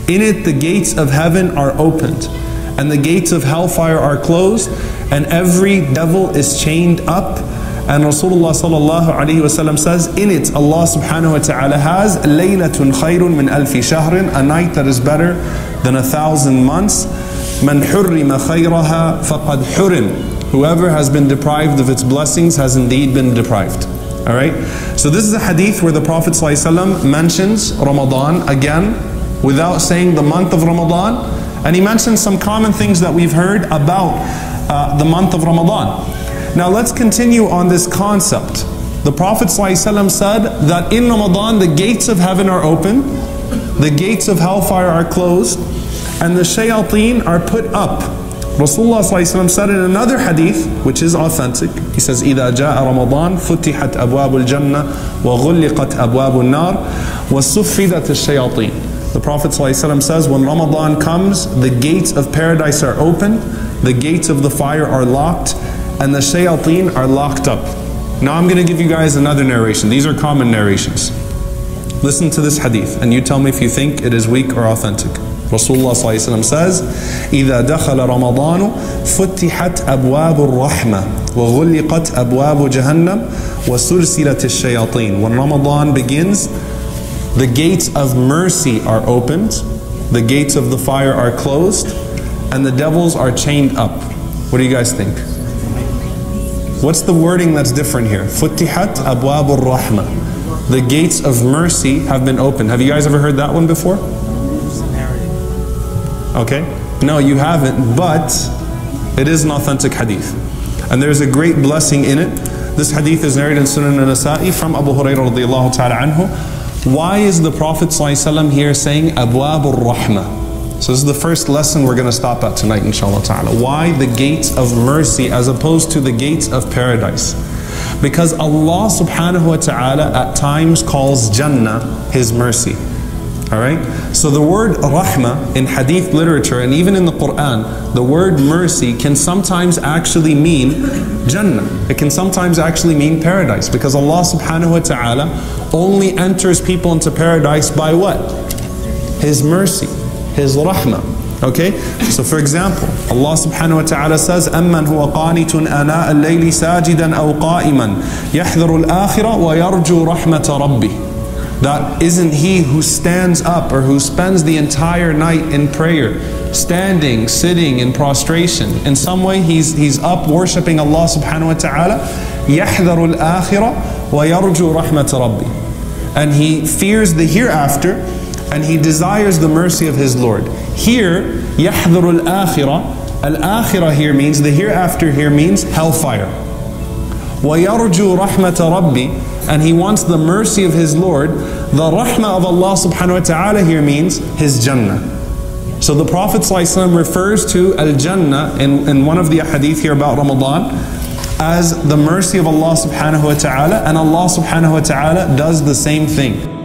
In it the gates of heaven are opened, and the gates of hellfire are closed, and every devil is chained up. And Rasulullah sallallahu alayhi wa sallam says, in it Allah subhanahu wa ta'ala has Laylatun khayrun min alfi shahrin, a night that is better than 1,000 months. Man hurrima khayraha faqad hurim. Whoever has been deprived of its blessings has indeed been deprived. Alright? So this is a hadith where the Prophet sallallahu alayhi wa sallam mentions Ramadan again without saying the month of Ramadan. And he mentions some common things that we've heard about the month of Ramadan. Now let's continue on this concept. The Prophet ﷺ said that in Ramadan the gates of heaven are open, the gates of hellfire are closed, and the shayateen are put up. Rasulullah ﷺ said in another hadith, which is authentic, he says, إِذَا جَاءَ رَمَضَانَ فُتِحَتْ أَبْوَابُ الْجَنَّةِ وَغُلِّقَتْ أَبْوَابُ النَّارِ وَصُفِّدَتِ الشَّيَاطِينَ. The Prophet ﷺ says, when Ramadan comes, the gates of paradise are open, the gates of the fire are locked, and the shayateen are locked up. Now I'm going to give you guys another narration. These are common narrations. Listen to this hadith and you tell me if you think it is weak or authentic. Rasulullah ﷺ says, إِذَا دَخَلَ رَمَضَانُ فُتِحَتْ أَبْوَابُ الرَّحْمَةِ وَغُلِّقَتْ أَبْوَابُ جَهَنَّمْ وَسُلْسِلَتِ الشَّيَاطِينَ. When Ramadan begins, the gates of mercy are opened, the gates of the fire are closed, and the devils are chained up. What do you guys think? What's the wording that's different here? Futihat abwabur rahmah. The gates of mercy have been opened. Have you guys ever heard that one before? Okay. No, you haven't, but it is an authentic hadith. And there's a great blessing in it. This hadith is narrated in Sunan al-Nasa'i from Abu Hurairah radiyallahu ta'ala anhu. Why is the Prophet ﷺ here saying abwabur rahmah? So this is the first lesson we're going to stop at tonight, inshallah ta'ala. Why the gates of mercy as opposed to the gates of paradise? Because Allah subhanahu wa ta'ala at times calls Jannah His mercy. Alright? So the word rahmah in hadith literature and even in the Quran, the word mercy can sometimes actually mean Jannah. It can sometimes actually mean paradise. Because Allah subhanahu wa ta'ala only enters people into paradise by what? His mercy. His rahmah. Okay? So for example, Allah subhanahu wa ta'ala says, أَمَّنْ هُوَ قَانِتٌ أَنَاءَ اللَّيْلِ سَاجِدًا أَوْ قَائِمًا يَحْذَرُ الْآخِرَةَ وَيَرْجُو رَحْمَةَ رَبِّهِ. That isn't he who stands up or who spends the entire night in prayer, standing, sitting in prostration. In some way he's up worshipping Allah subhanahu wa ta'ala. يَحْذَرُ الْآخِرَةَ وَيَرْجُو رَحْمَةَ رَبِّهِ. And he fears the hereafter, and he desires the mercy of his Lord. Here, يَحْذُرُ الْآخِرَةِ. Al-akhirah here means, the hereafter here means hellfire. وَيَرْجُو رَحْمَةَ رَبِّي. And he wants the mercy of his Lord. The rahmah of Allah subhanahu wa ta'ala here means his Jannah. So the Prophet ﷺ refers to Al-Jannah in one of the hadith here about Ramadan as the mercy of Allah subhanahu wa ta'ala, and Allah subhanahu wa ta'ala does the same thing.